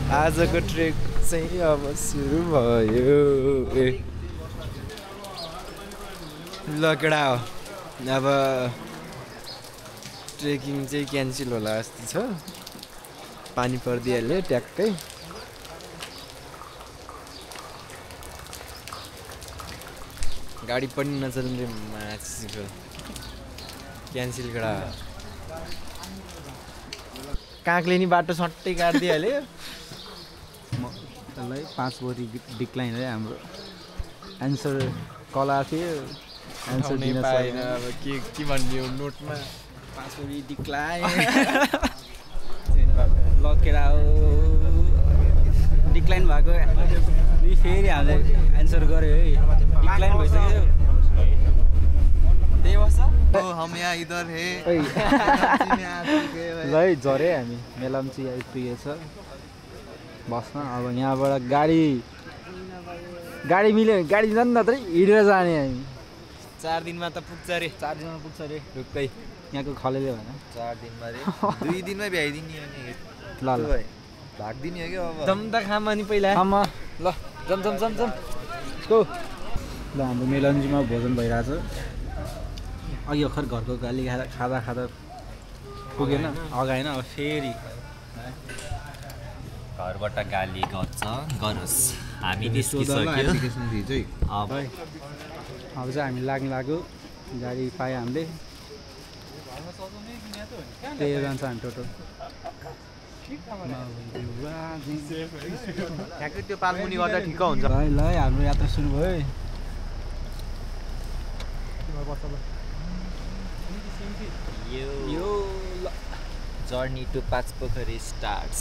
आजको ट्रेक चाहिँ अब सुरु भयो ल केटा हो अब ट्रेकिङ चाहिँ क्यान्सल होला जस्तो छ पानी परिदिइहाल्यो ट्याक्कै गाडी पनि नचल्ने माछिको क्यान्सल केटा कागले नि बाटो सट्टै काटिदिइहाल्यो त्यसलाई 5 बोरी डिक्लाइन है हाम्रो एन्सर कला थियो एन्सर दिन पाएन अब के भन्ने हो नोटमा 5 बोरी डिक्लाइन लकेरा हो डिक्लाइन भएको फेरि हामीले एन्सर गर्यो है डिक्लाइन भइसक्यो त्यही वर्ष हम यहाँ इधर है ल झरे हामी मेलम्ची आइपुगेछ बस्न अब यहाँबाट गाडी मिल्यो गाडी जानु नत्र हिँडेर जाने हामी 4 दिनमा त पुग्छ रे 4 दिनमा पुग्छ रे ढुक्कै यहाँको खलेले भएन 4 दिनमा रे 2 दिनमै भ्याइदिने हो नि ल ल भाग्दिने हो कि अब दम त खाम अनि पहिला आमा ल जम को ल हाम्रो मेलम्चीमा भोजन भइरहेछ अघि भर्खर घरको गाली खाँदा पुगेन अगाएन अब फेरि घरबाट गाली गरोस् हामी निस्किसक्यो अब चाहिँ हामी लाग्यो गाडी पायो हामीले त्यही जान्छ हामी टोटल ठ्याक्कै त्यो पालमुनि गर्दा ठिक हुन्छ ल हाम्रो यात्रा सुरु भयो है यो जर्नी टु पाँचपोखरी स्टार्ट्स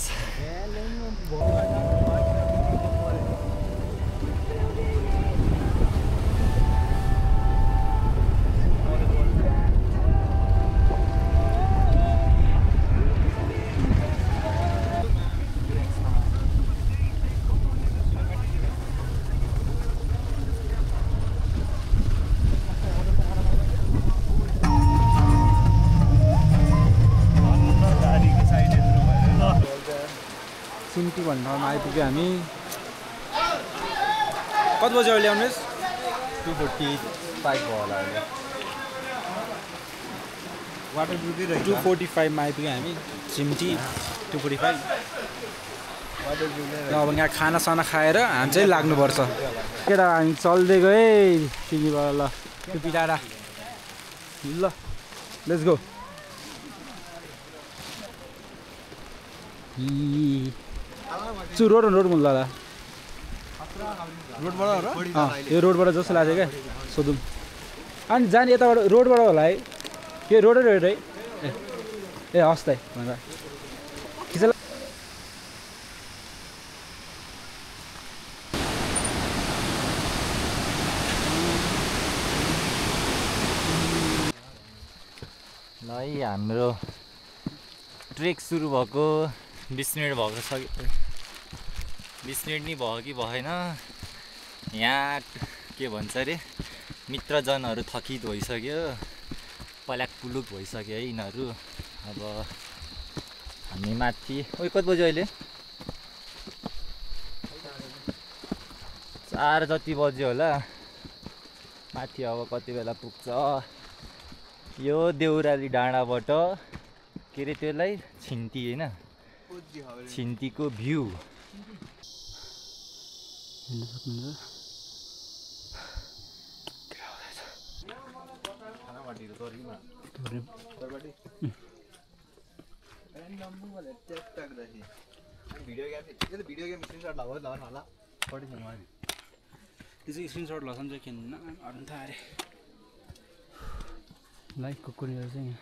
सिम्टी भन्ने ठाउँमा आइपुग्यो हामी कति बजी अहिले आउनुहोस् 245 भयो होला अहिले वाटर पुगिरहेछ 245 मा आइपुग्यो हामी सिम्टी 245 वाटर पुगिरहेछ अब यहाँ खानासाना खाएर हामी चाहिँ लाग्नुपर्छ केटा हामी चल्दै गए सिमीबाट ल टुपी टाढा ल लेट्स गो रोड मुल्ला यो रोडबाट जस्तो लाग्छ क्या सोधौँ अनि जाने यताबाट रोडबाट होला है यो रोड है ए हस् त भनेर खिच ल हाम्रो ट्रेक सुरु भएको 20 मिनट भएको छ 20 मिनट नि भयो कि भएन यहाँ के भन्छ अरे मित्रजनहरू थकित भइसक्यो पल्याक पुलुक भइसक्यो है यिनीहरू अब हामी माथि ओइ कति बज्यो अहिले 4 जति बज्यो होला माथि अब कति बेला पुग्छ यो देउराली डाँडाबाट के अरे त्यसलाई छिन्ती होइन छिन्तीको भ्यू स्क्रिनसट लसन चाहिँ किन्न अरू त अरे लाइक कुकुरहरू चाहिँ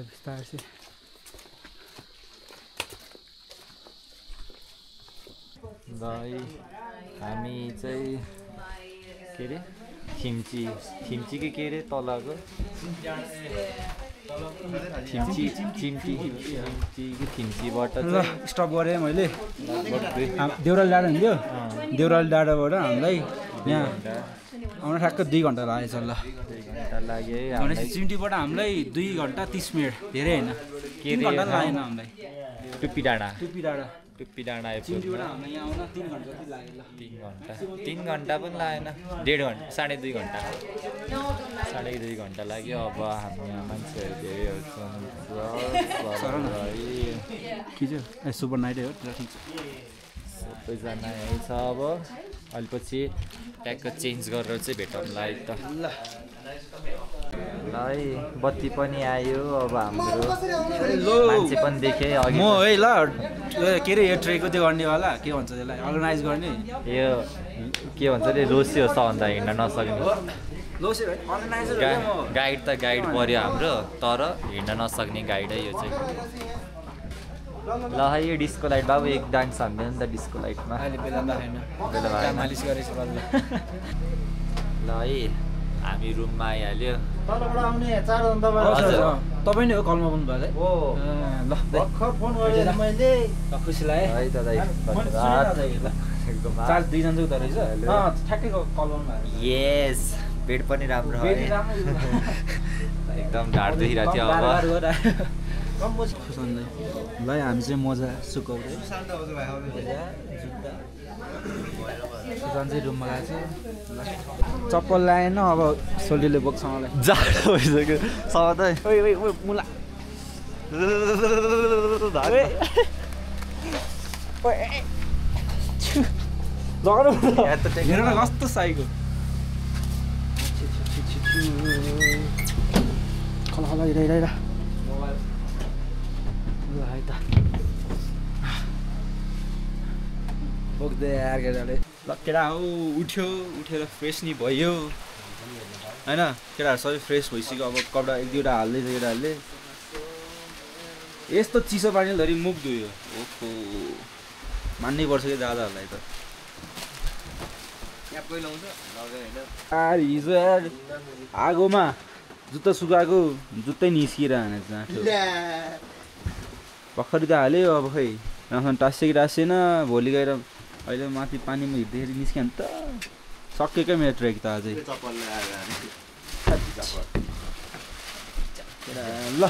बिस्तारै हामी चाहिँ के अरे थिम्ची के अरे तलको थिम्चीबाट ल स्टप गरेँ मैले देउराली डाँडा हुन्थ्यो देउराली डाँडाबाट हामीलाई यहाँ आउन ठ्याक्क 2 घन्टा लागेछ ल लाग्यो है भनेपछि चिम्टीबाट हामीलाई 2 घन्टा 30 मिनट धेरै होइन 3 घन्टा लागेन हामीलाई टुप्पी डाँडा आइपुग्यो चिम्टीबाट हामीलाई यहाँ आउन 3 घन्टा जति लाग्यो ल 3 घन्टा पनि लागेन 1.5 घन्टा 2.5 घन्टा 2.5 घन्टा लाग्यो अब हामी यहाँ मान्छेहरू धेरै के चाहिँ ए सुपर नाइटै हो सबैजना यहीँ छ अब अलिपछि ट्याक्क चेन्ज गरेर चाहिँ भेटौँला है त ल है बत्ती पनि आयो अब हाम्रो मान्छे पनि देखेँ अघि म है ल के अरे यो ट्रेकको त्यो गर्नेवाला के भन्छ त्यसलाई अर्गनाइज गर्ने यो के भन्छ अरे लोसी हो सबभन्दा हिँड्न नसक्ने गाइड त गाइड पर्यो हाम्रो तर हिँड्न नसक्ने गाइड है यो चाहिँ ल है यो डिस्को लाइट बाबु एक डान्स हान्दैन नि त डिस्को लाइटमा ल है हामी रुममा आइहाल्यो तपाईँ नै हो कलमा बोल्नु भएको ल खुसी लाग्यो है त दाइ एकदम चार्ज 2 जना चाहिँ उता रहेछ ठ्याक्कै कलमा यस बेड पनि राम्रो है एकदम ढाड दुखिरहेको थियो अब ल हामी चाहिँ मजा सुकाउँदै सुशान्त चाहिँ रुममा गएको छ चप्पल लगाएन अब सोल्टीले बोक्छ मलाई जाडो भइसक्यो सधैँ मुला हेर न कस्तो साइको खला खला हिँड है त बोक्दै यार केटाले ल केटा हो उठेर फ्रेस नि भयो होइन केटाहरू सबै फ्रेस भइसक्यो अब कपडा 1-2वटा हाल्दैछ केटाहरूले यस्तो चिसो पानीले धरि मुख धुयो ओहो मान्नै पर्छ कि दादाहरूलाई त हिजो यार आगोमा जुत्ता सुकाएको जुत्तै निस्किएर भर्खरै त हाल्यो अब खै राम्रोसँग टाँसियो कि टाँसिएन भोलि गएर अहिले माथि पानीमा हिँड्दाखेरि निस्क्यो भने त सकेकै मेरो ट्रेक त अझै ल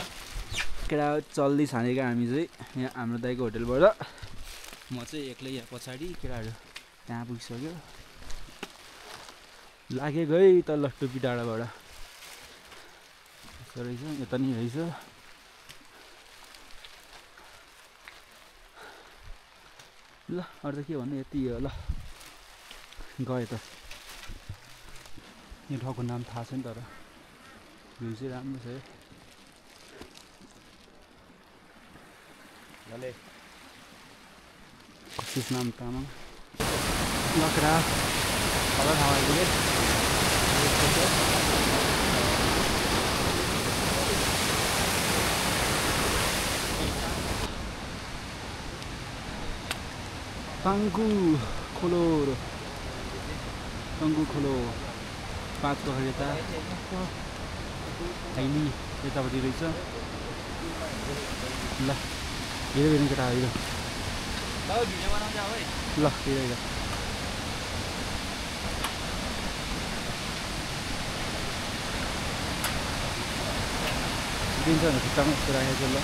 केटा चल्दै छानेको हामी चाहिँ यहाँ हाम्रो दाइको होटेलबाट म चाहिँ एक्लै यहाँ पछाडि केटाहरू त्यहाँ पुगिसक्यो लागे गई तल टुप्पी डाँडाबाट यसो रहेछ यता नि रहेछ ल अरू त के भन्नु यति हो ल गयो त यो ठाउँको नाम थाहा छैन तर भ्यू चाहिँ राम्रो छ है कसिस नाम तामाङ लकरा खबर ठाउँ आइपुग्यो Tanggu Kholo 5 पोखरी यता आइनी यतापट्टि रहेछ ल हेर्नु केटा हेर ल हेर दिन्छ भने खुट्टामा यस्तो राखेको ल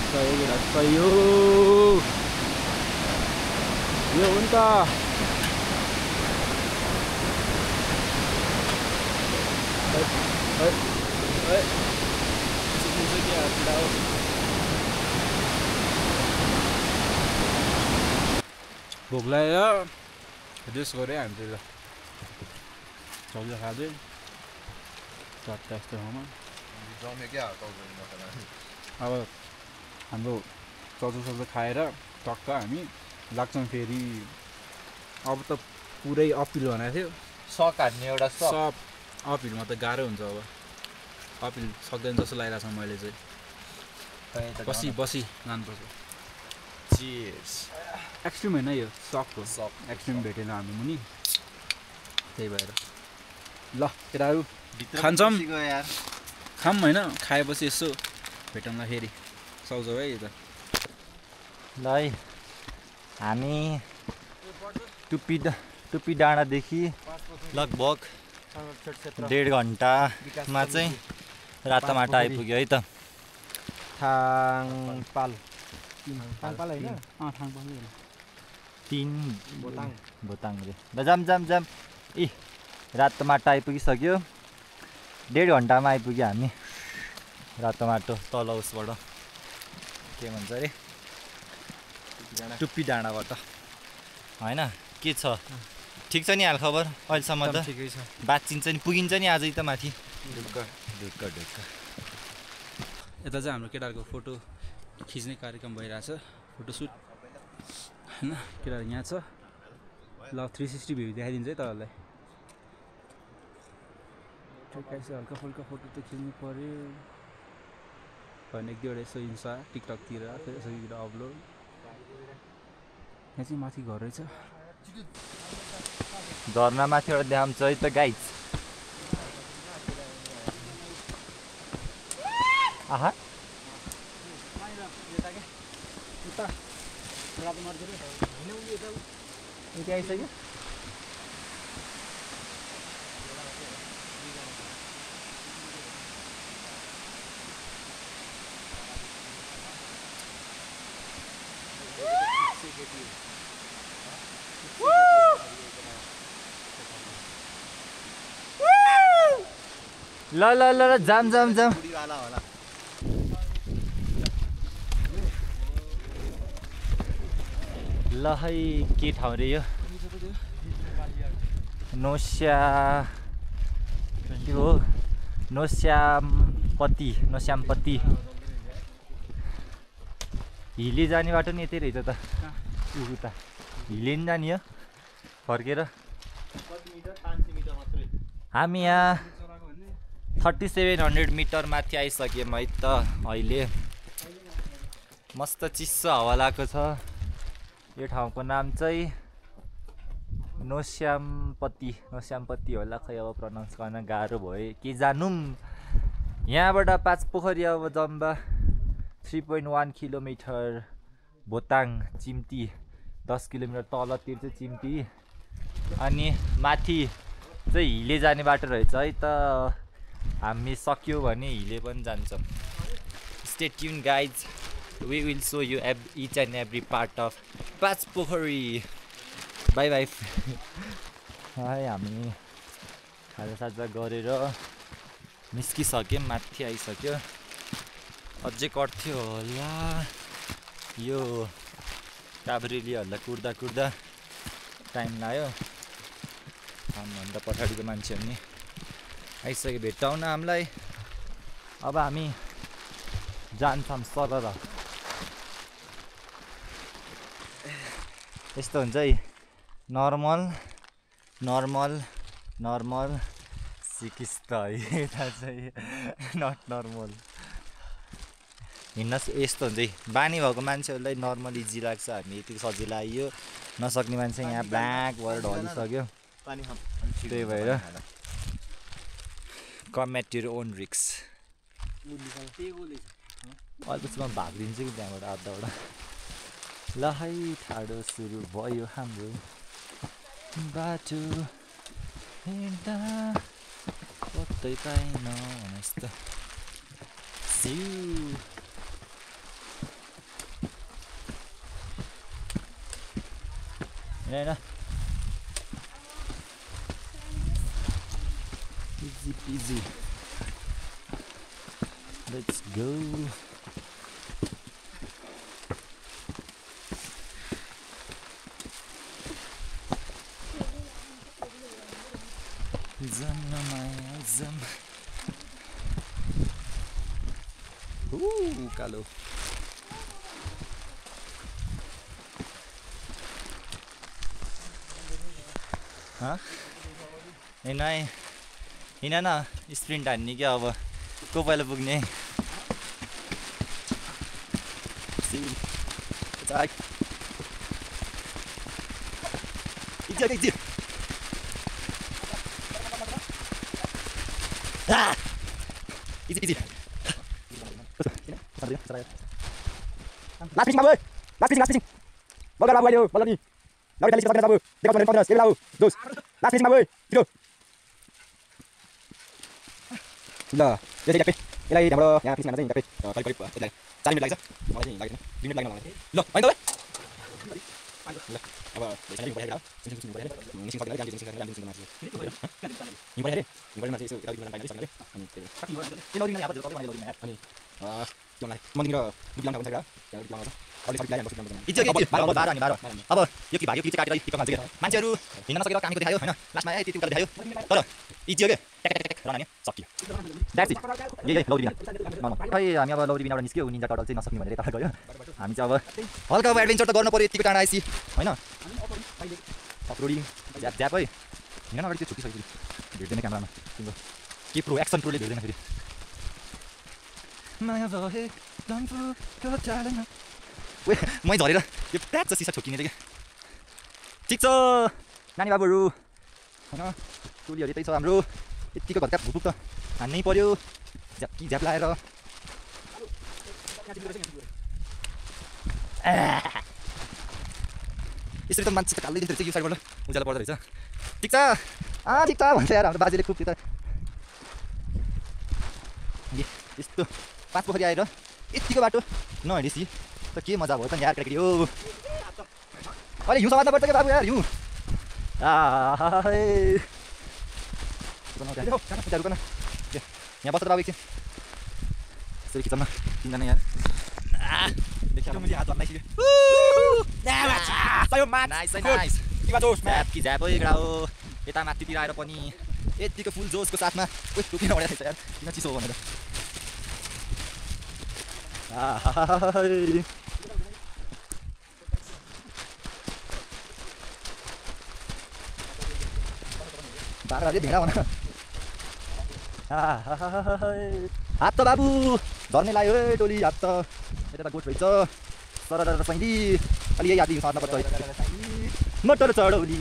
सही है सही हो यो हो नि त भोक लाग्यो रेस्ट गऱ्यो हामीले ल चौध खाँदै चट्टा यस्तो ठाउँमा अब हाम्रो चौधो खाएर टक्क हामी लाग्छौँ फेरि अब त पुरै अपिल भनेको थियो सक हान्ने एउटा सब अपिलमा त गाह्रो हुन्छ अब अपिल सक्दैन जस्तो लागिरहेको छ मैले चाहिँ बसी लानुपर्छ चियर्स एक्सट्रिम होइन यो सकको एक्सट्रिम भेटेन हामी मुनि त्यही भएर ल केटाहरू खान्छौँ यार खाऊँ होइन खाएपछि यसो भेटौँला फेरि सक्छौ है त ल है हामी टुप्पी डाँडादेखि लगभग 1.5 घन्टामा चाहिँ रातोमाटो आइपुग्यो है त थाङपाल होइन बोताङ रे ल जाम इ रातोमाटो आइपुगिसक्यो 1.5 घन्टामा आइपुग्यो हामी रातोमाटो तल उसबाट के भन्छ अरे टुप्पी डाँडाबाट होइन के छ ठिक छ नि हाल खबर अहिलेसम्म त ठिकै छ बाँचिन्छ नि पुगिन्छ नि आजै त माथि ढुक्क यता चाहिँ हाम्रो केटाहरूको फोटो खिच्ने कार्यक्रम भइरहेछ फोटोसुट होइन केटाहरू यहाँ छ ल 360 भ्यू देखाइदिन्छ है तपाईँहरूलाई हल्का फुल्का फोटो त खिच्नु पऱ्यो होइन 1-2वटा यसो इन्स्टा टिकटकतिर फेसबुकतिर अपलोड यहाँ चाहिँ माथि घर रहेछ झर्ना माथिबाट देखाउँछ है त गाइज आहा आइसक्यो ल ल ल जाम ल है के ठाउँ रे यो नोस्यामपट्टि हिली जाने बाटो नि यतै रहेछ त उता हिली नि जाने हो फर्केर हामी यहाँ 3700 मिटर माथि आइसक्यौँ है त अहिले मस्त चिसो हावा लागेको छ यो ठाउँको नाम चाहिँ नोस्यामपट्टि होला खै अब प्रनाउन्स गर्न गाह्रो भयो के जानौँ यहाँबाट 5 पोखरी अब जम्बा 3.1 किलोमिटर बोताङ चिम्टी 10 किलोमिटर तलतिर चाहिँ चिम्टी अनि माथि चाहिँ हिले जाने बाटो रहेछ है त हामी सक्यो भने हिले पनि जान्छौँ stay tune guys we will show you each and every part of Panchpokhari bye bye है हामी खाजासाजा गरेर निस्किसक्यौँ माथि आइसक्यो अझै कट्थ्यो होला यो काभ्रेलीहरूलाई कुर्दा टाइम लाग्यो हामीभन्दा पछाडिको मान्छेहरू नि आइसक्यो भेट्टाउन हामीलाई अब हामी जान्छौँ सरर यस्तो हुन्छ है नर्मल सिकिस्त है यता चाहिँ नट नर्मल हिँड्न यस्तो हुन्छ है बानी भएको मान्छेहरूलाई नर्मल इजी लाग्छ हामी यतिको सजिलो आइयो नसक्ने मान्छे यहाँ ब्ल्याक भएर ढलिसक्यो त्यही भएर कम एट योर ओन रिक्स अहिलेपछि म भागिदिन्छु कि त्यहाँबाट आधाबाट ल है ठाडो सुरु भयो हाम्रो बाटो हिँड्दा कतै पाइन भनेस् त सिउ होइन easy peasy let's go Zam कालो हाँ हिँड न स्प्रिन्ट हान्ने क्या अब को पहिला पुग्ने इजी इजी लास्ट पिचिङ बाबु लास्ट पिचिङ बल बाबु अहिले हो बल नि लाउ डाली सक्दैन बाबु देखो 15 ले लाउ दोस लास्ट पिचिङ बाबु छिटो ल यसै ट्यापे यसलाई हाम्रो यहाँ पिचिङ गर्न चाहिँ ट्यापे करिब यसलाई 4 मिनेट लाग्छ मलाई चाहिँ लाग्दैन 2 मिनेट लाग्न मलाई ल हैन त ल अब यसरी बढाइरा सिक्किम बढाइरा मिसिङ सक्दैन जाम मिसिङ गर्न मान्छे नि बढाइरा नि बढाइमा चाहिँ यसो यता दिन पाइन्छ सक्ने अनि त्यो लौरी यहाँ बजेको पनि लौरी अनि त्यसलाई मन्दिर दुई लाउन हुन्छ त्यहाँ दुई लाउन अलि सबै ल्याएर बस्नु पर्छ इज्जत 12 अनि 12 अब यो कि भाग्यो कि काटेर टिप खान्छ मान्छेहरु हिँड्न नसकेर कामीको देखायो हैन लास्टमा त्यति उकालो देखायो तर इज्जत के टक रन हान्यो सकियो द्याट्स इट यही लौरी बिना खै हामी अब लौरी बिनाबाट निस्क्यो निन्जा टर्टल चाहिँ नसक्ने भनेर यता गयो हामी चाहिँ अब हल्का अब एडभेन्चर त गर्नु पर्यो यतिको टाढा आइसी हैन अफरोडिङ ज्याप है हिँड्न अगाडि त्यो छुटिसक्यो भेट्दैन क्यामेरामा तिम्रो के प्रो एक्सन प्रोले भेट्दैन फेरि माया भए लम्फुको चालमा वे मै झरेर यो प्याच सिसा ठोकिने के ठिक छ नानी बाबुहरू हैन टोलीहरू यतै छ हाम्रो यतिको घरका भुपुक त हान्नै पर्यो झ्याप लाएर यसरी त मान्छे त कालै देख्दै रहेछ यो साइडबाट उज्यालो पर्दो रहेछ ठिक छ ठिक छ भन्छ यार हाम्रो बाजेले खुब त्यो त यस्तो 5 पोखरी आएर यतिको बाटो नहिँडेसी त के मजा भयो त यार केटाकेटी हो अहिले हिउँ समात्न पर्छ क्या बाबु यार हिउँ यहाँ बस्छ त बाबु एकछिन यसरी किचनमा तिनजना यार देखियो मैले हात हल्लाइसक्यो यता माथितिर आएर पनि यतिको फुल जोसको साथमा टुकिन उडेको छ यार किन चिसो हो भनेर बाह्रले भेडा भन हात त बाबु झर्ने लाग्यो है टोली हात त यता त गोठ रहेछ सरर सैली अलि यही आदि सार्न पर्छ मटर चढौली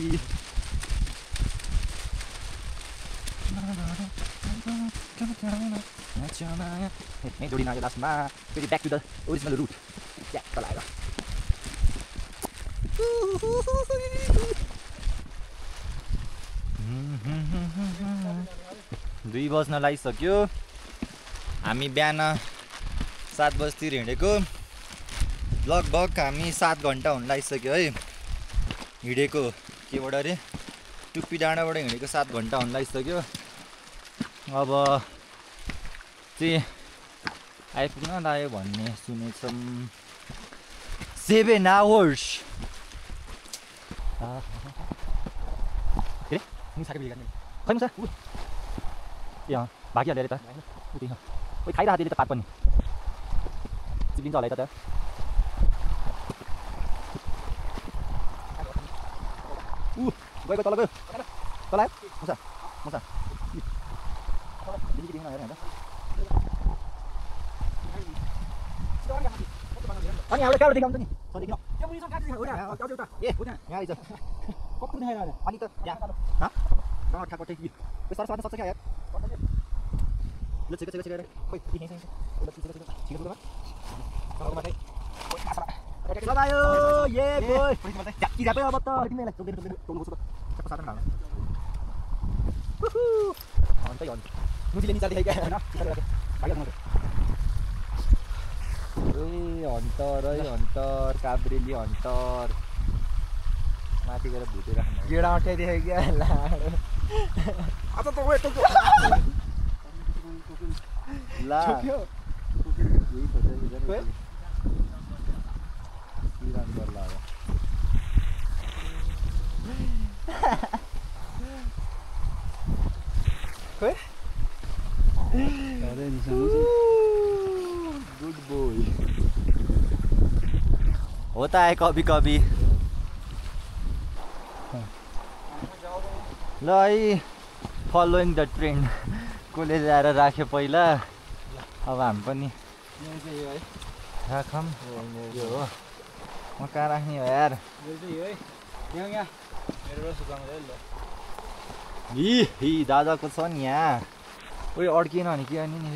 नै जोडिन आयो लास्टमा फेरि back to the original route ट्याक्क लाग्यो 2 बज्न लागिसक्यो हामी बिहान 7 बजेतिर हिँडेको लगभग हामी 7 घन्टा हुन लागिसक्यो है हिँडेको केबाट अरे टुप्पी डाँडाबाट हिँडेको 7 घन्टा हुन लागिसक्यो अब चाहिँ आइपुग्न लाग्यो भन्ने सुनेछौँ 7 आवर्स खै मुसा यहाँ भागिहाल्यो अरे त उति खोइ खाइरहेको थियो त पात पनि चिप्लिन्छ होला त गएको तल गयो तल आयो मुसा मुसा अनि हाम्रो कहाँबाट देखाउँछ नि ए यहाँ आइज कस्तो देखाएर अनि त यहाँ ठ्याक्क टेकी सर सर्न सक्छ क्या यार ल छिटो छिटो छिटो खोइ छिटो छिटो लगायो ये बोय जाकी जापे अब त तिमीलाई टोल्नु टोल्नु टक्क सार्न लाग्यो अन्त यो मुजीले निचा देखाइ क्या हैन भाग्यो ए अन्तर काब्रेली अन्तर माथि गएर भुटेर गेडा उठाइ देखाइ क्या ला अब त ओए टोक ला छोक्यो यही सोचे खोइ सिरान गर्ला अब खोइ अरे निशान गुड बोय होता है कभी कभी ल है फलोइङ द ट्रेन्ड कसले ल्याएर राख्यो पहिला अब हामी पनि राखौँ यो हो म कहाँ राख्ने हो यार मेरो दादाको छ नि यहाँ उयो अड्किएन भने के गर्ने नि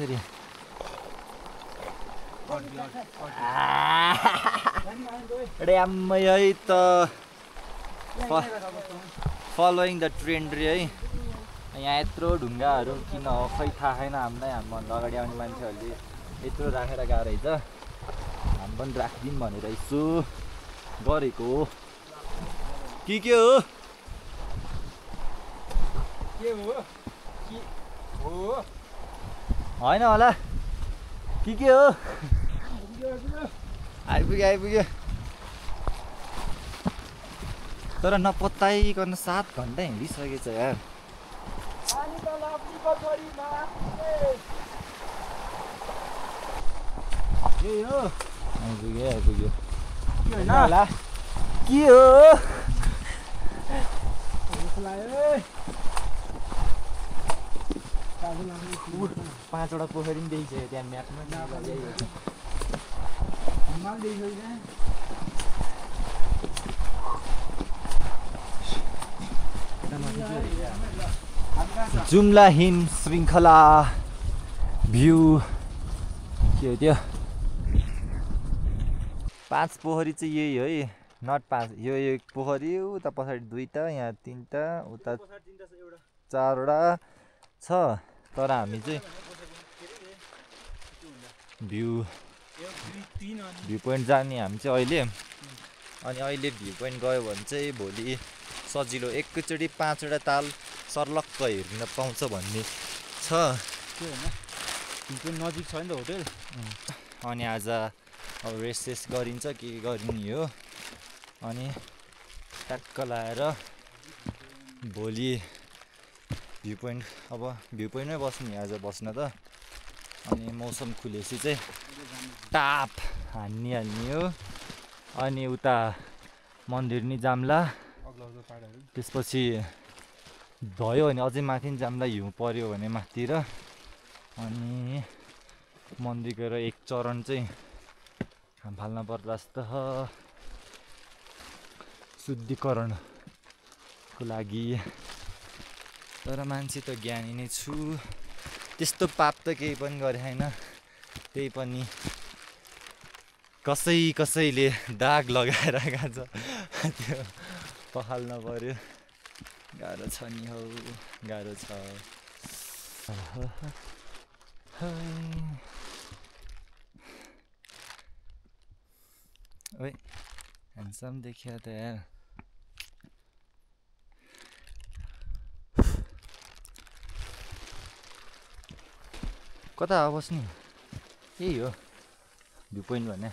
फेरि आम्मै है त फलोइङ द ट्रेन्ड रे है यहाँ यत्रो ढुङ्गाहरू किन हो खै थाहा छैन हामीलाई हामीभन्दा अगाडि आउने मान्छेहरूले यत्रो राखेर गएको रहेछ हामी पनि राखिदिउँ भनेर यसो गरेको हो के हो होइन होला के हो आइपुग्यो तर नपत्ताइकन 7 घन्टा हिँडिसकेछ यार आइपुग्यो होला के हो 5वटा पोखरी पनि देखिसक्यो त्यहाँ म्यापमा जुम्ला हिम श्रृङ्खला भ्यू के हो त्यो 5 पोखरी चाहिँ यही है नट 5 यो एक पोखरी उता पछाडि 2टा यहाँ 3टा उता 4वटा छ तर हामी चाहिँ भ्यू पोइन्ट जाने हामी चाहिँ अहिले भ्यू पोइन्ट गयो भने चाहिँ भोलि सजिलो एकैचोटि 5वटा ताल सर्लक्क हेर्न पाउँछ भन्ने छ नजिक छ नि त होटेल अनि आज अब रेस गरिन्छ के गरिने हो अनि ट्याक्क लाएर भोलि भ्यू पोइन्टमै बस्ने आज बस्न त अनि मौसम खुलेपछि चाहिँ टाप हान्ने हो अनि उता मन्दिर नि जाम्ला त्यसपछि भयो भने अझै माथि नि जाम्ला हिउँ पर्यो भने माथितिर अनि मन्दिर गएर एक चरण चाहिँ फाल्न पर्ला जस्तो शुद्धिकरणको लागि तर मान्छे त ज्ञानी नै छु त्यस्तो पाप त केही पनि गरे छैन त्यही पनि कसैले दाग लगाएर गएको छ त्यो पखाल्न पर्यो गाह्रो छ नि हौ गाह्रो छ ओइ ह्यान्डसम देखियो त यार कता हो बस्ने यही हो भ्यू पोइन्ट भने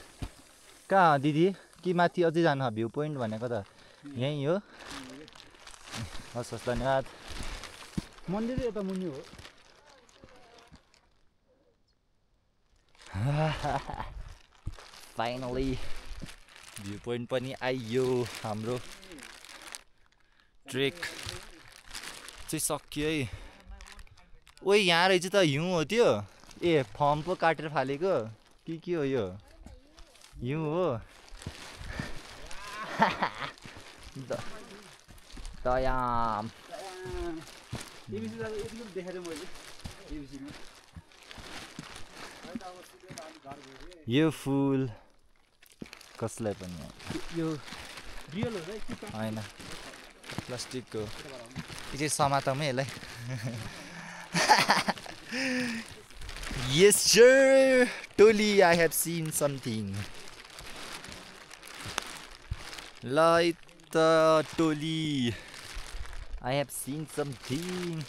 कहाँ दिदी कि माथि अझै जानु भ्यू पोइन्ट भनेको त यहीँ हो हस् धन्यवाद मन्दिर यता मुनि हो फाइनली भ्यू पोइन्ट पनि आइयो हाम्रो ट्रेक चाहिँ सकियो है ओइ यहाँ रहेछ त हिउँ हो त्यो ए फर्म पो काटेर फालेको के हो यो हिउँ हो दयाम यो फुल कसलाई पनि यो रियल हो होइन प्लास्टिकको यो चाहिँ समातमै यसलाई Yes sir, Toli, I have seen something. Like the Toli, I have seen something.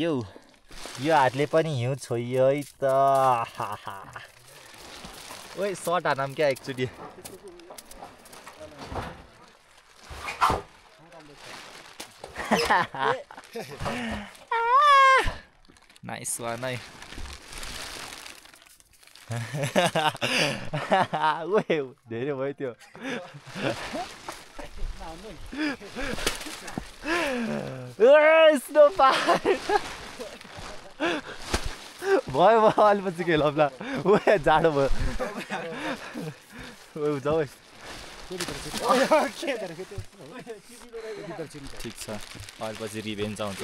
यो हातले पनि हिउँ छोइयो है त ओइ सर्ट हानौँ क्या एकचोटि नाइस वान है ओए धेरै भयो त्यो स्नो पार्क भयो अलिपछि खेलौँला ओए जाडो भयो जाऊ ठिक छ अलिपछि रिभेन्ज आउँछ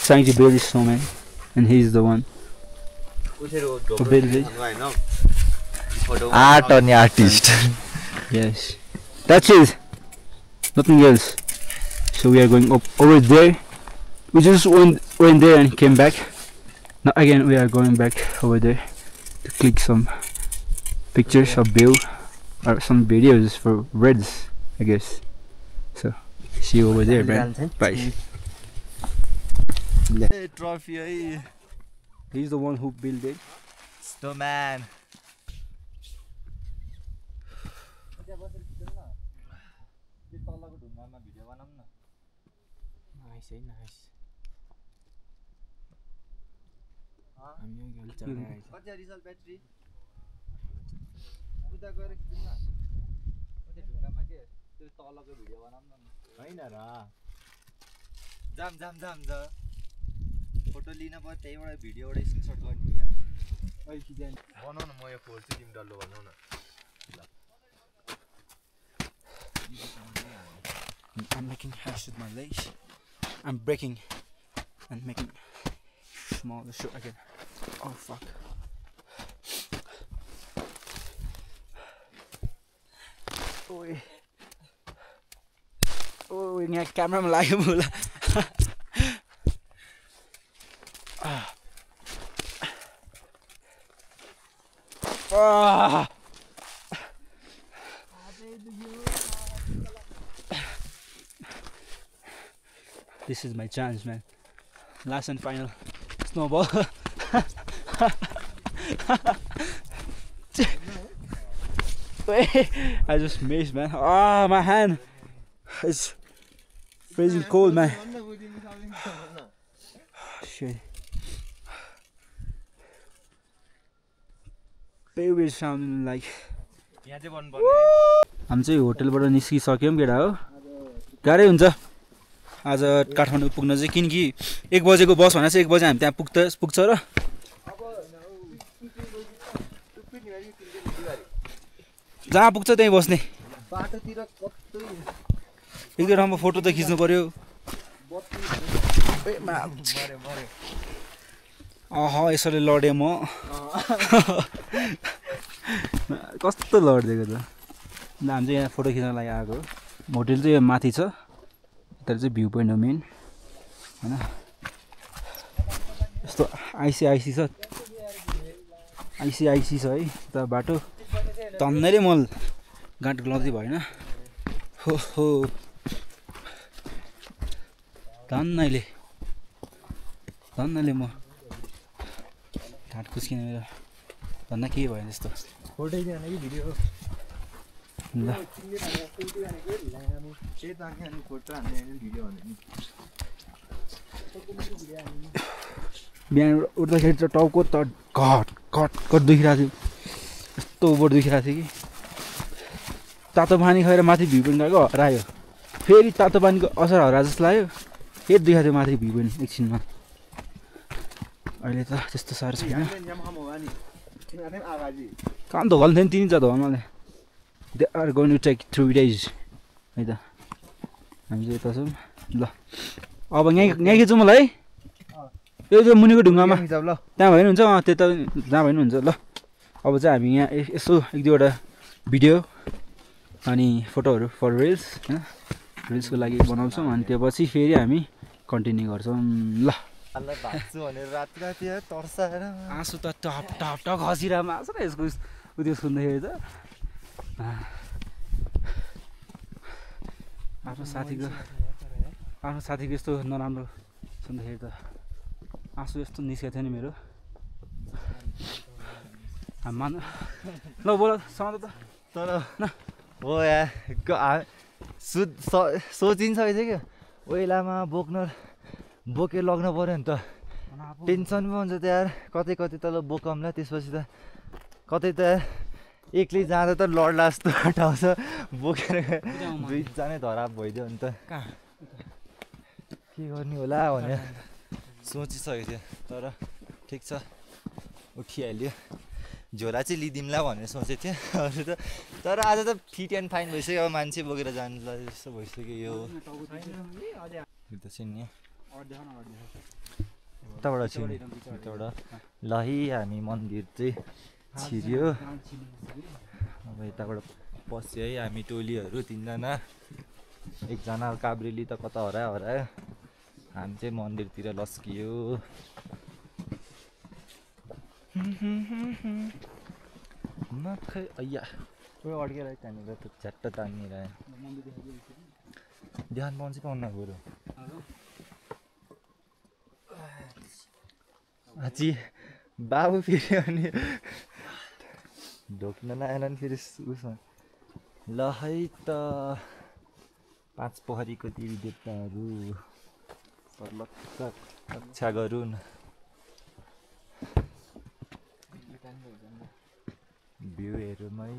trying to build his snowman, and he's the one who built it. Art अनि artist Yes, that's it. Nothing else. So we are going up over there. We just went there and came back. Now again we are going back over there to click some pictures of view or some videos for Reds, I guess. So see you over there, man. Bye. Trophy है He's the one who built it. स्नोम्यान तलको ढुङ्गामा video बनाऊँ न Nice, nice. I'm young, you'll tell me. कति result battery उता गएर किन त्यो ढुङ्गामा के त्यो तलको भिडियो बनाऊँ न हैन र जाम जाम जाम जा फोटो लिन पर्यो त्यहीबाट भिडियोबाट स्क्रिनसट गर्ने क्या बनाउ न म यो खोल्छु तिमी डल्लो बनाउ न I'm making hash with my legs. I'm breaking and making smaller shot again. Oh fuck. Oi. Oi, nghe camera mà lại mưa là. This is my chance, man. Last and final snowball. I just missed, man. Ah, my hand is freezing cold, man. Shit. Baby sounding like. यहाँ चाहिँ बन्नु पर्ने हामी चाहिँ होटलबाट निस्किसक्यौँ केटा हो गाह्रै हुन्छ आज काठमाडौँ पुग्न चाहिँ किनकि 1 बजेको बस भनेर चाहिँ 1 बजे हामी त्यहाँ पुग्छ र जहाँ पुग्छ त्यहीँ बस्ने बाटोतिर कतै एक दुई ठाउँमा फोटो त खिच्नु पर्यो अह यसरी लडेँ म कस्तो लडिदिएको त हामी चाहिँ यहाँ फोटो खिच्न लागि आएको होटल चाहिँ यो माथि छ यता चाहिँ भ्यू पोइन्ट हो मेन होइन यस्तो आइसी छ आइसी छ है यता बाटो तन्नैले मल गाँट ग्लब्दी भएन हो हो धन्नैले म घाँट कुस्किने मेरो भन्दा केही भएन त्यस्तो फोटो खिच्न कि भिडियो ल त्यही त अनि फोटो हान्ने भिडियो हान्ने बिहान उठ्दाखेरि चाहिँ टाउको त घट दुखिरहेको थियो यस्तो ओभर दुखिरहेको थियो कि तातो पानी खाएर माथि भ्यू पोइन्ट गएको हरायो फेरि तातो पानीको असर हरा जस्तो लाग्यो फेरि दुखिरहेको थियो माथि भ्यू पोइन्ट एकछिनमा अहिले त त्यस्तो साह्रो छैन काम धोगाल्नु थियो नि 3 धोगा मलाई they are going to take 3 days है त हामी चाहिँ यता छौँ ल अब यहाँ खिचौँ मलाई है यो मुनिको ढुङ्गामा त्यहाँ भयो भने हुन्छ त्यता जहाँ भयो भने हुन्छ ल अब चाहिँ हामी यहाँ यसो 1-2वटा भिडियो अनि फोटोहरू फर रिल्स होइन रिल्सको लागि बनाउँछौँ अनि त्यो पछि फेरि हामी कन्टिन्यू गर्छौँ ल भाग्छु भनेर राति राति तर्साएर आँसु त टप टप टप खसिरहेको आँसु र यसको उयो सुन्दाखेरि त आफ्नो साथीको यस्तो नराम्रो सुन्दाखेरि त आँसु यस्तो निस्केको थियो नि मेरो मान ल बोल समाज त तर हो यार सोचिन्छ थियो क्या ओइलामा बोकेर लग्न पऱ्यो नि त टेन्सन पो हुन्छ त यार कतै तल बोकाउँला त्यसपछि त कतै त एक्लै जाँदा त लड्ला जस्तो ठाउँ छ बोकेर 2 जनै धराप भइदियो नि त के गर्ने होला भनेर सोचिसकेको थियो तर ठिक छ उठिहाल्यो झोला चाहिँ लिदिउँला भनेर सोचेको थिएँ अरू त तर आज त फिट एन्ड फाइन भइसक्यो अब मान्छे बोकेर जानुलाई जस्तो भइसक्यो यो चाहिँ नि यताबाट छिर्ने यताबाट ल है हामी मन्दिर चाहिँ छिर्यो अब यताबाट पस्यो है हामी टोलीहरू 3 जना एकजना काब्रेली त कता हरायो हामी चाहिँ मन्दिरतिर लस्कियो नखै अय्या कोही अड्केर त्यहाँनिर त झ्याट्ट तानिरह्यो ध्यान पाउनु चाहिँ पाउनु बरु अझै बाबु फेरि अनि ढोक्न नआएन नि फेरि उसमा ल है त 5 पोखरीको देवी देवताहरू सर्लक्क रक्षा गरून् भ्यूहरूमै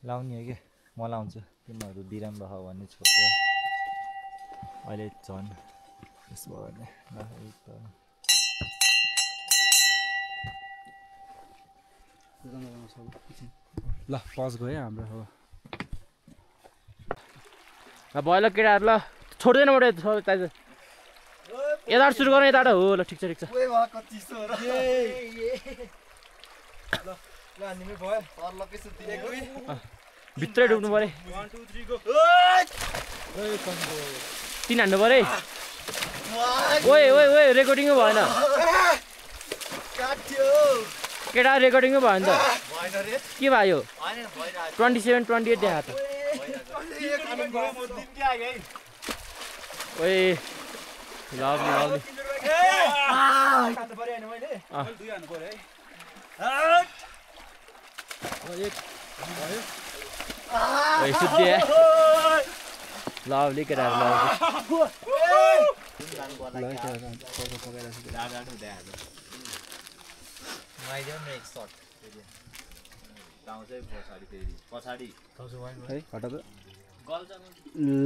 लाउने हो कि म लाउँछु तिमीहरू बिराम रह भन्ने छोड्यो अहिले झन् यसो भने ल पज गयो हाम्रो हो भयो ल केटाहरू ल छोड्दैन म यताबाट सुरु गर्नु यताबाट हो ल ठिक छ भित्रै डुब्नु पऱ्यो 3 हान्नु पऱ्यो ओए ओए ओए रेकर्डिङै भएन केटा रेकर्डिङै भएन त के भयो 27 28 देखा त ओए lovely ओए सुत्यो lovely केटाहरू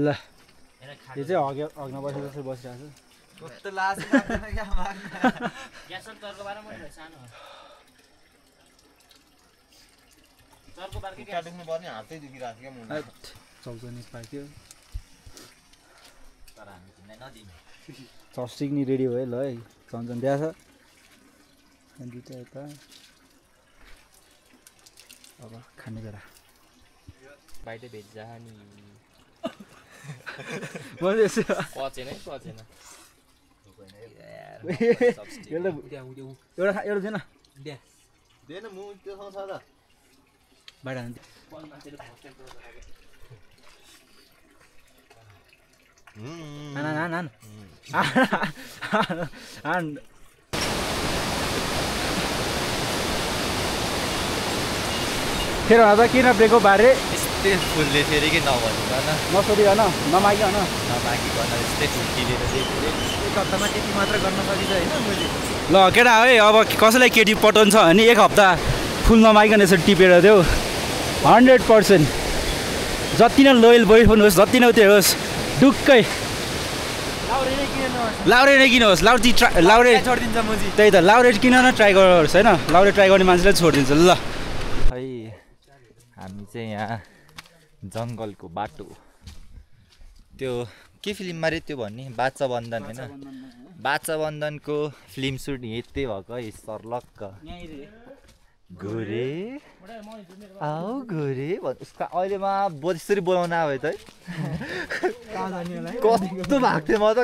ल यो चाहिँ अग्न बसेर जस्तो बसिरहेको चौचनी पाइथ्यो चस्टिक नि रेडी भयो ल है चन्चन त्यहाँ छ दुईटा यता अब खाने बेला बाहिर भेट्जा नि पचेन एउटा छैन दिएन म त्योसँग छ त बाहिर फेरि त किन ब्रेकको बारे यस्तै फुलले फेरि के नभनिकन नसोधिकन नमागिकन यस्तै फुल किनेर चाहिँ एक हप्तामा त्यति मात्र गर्न सकिन्छ होइन मैले ल केटा है अब कसैलाई केटी पठाउनु छ भने 1 हप्ता फुल नमागिकन यसरी टिपेर देऊ 100% जति नै लोयल बोयफ्रेन्ड होस् जति नै त्यो होस् ढुक्कै लाउरे नै किन होस् लाउरे छोडिदिन्छ मुजी त्यही त लाउरे किन न ट्राई गर्नुहोस् होइन लाउरे ट्राई गर्ने मान्छेलाई छोडिदिन्छ ल है हामी चाहिँ यहाँ जङ्गलको बाटो त्यो के फिल्ममा रे त्यो भन्ने बाचा बन्धन होइन बाचा बन्धनको फिल्म सुट यतै भएको है सर्लक्क गोरे आऊ गोरे उसको अहिलेमा यसरी बोलाउन आयो त है कस्तो भएको थियो म त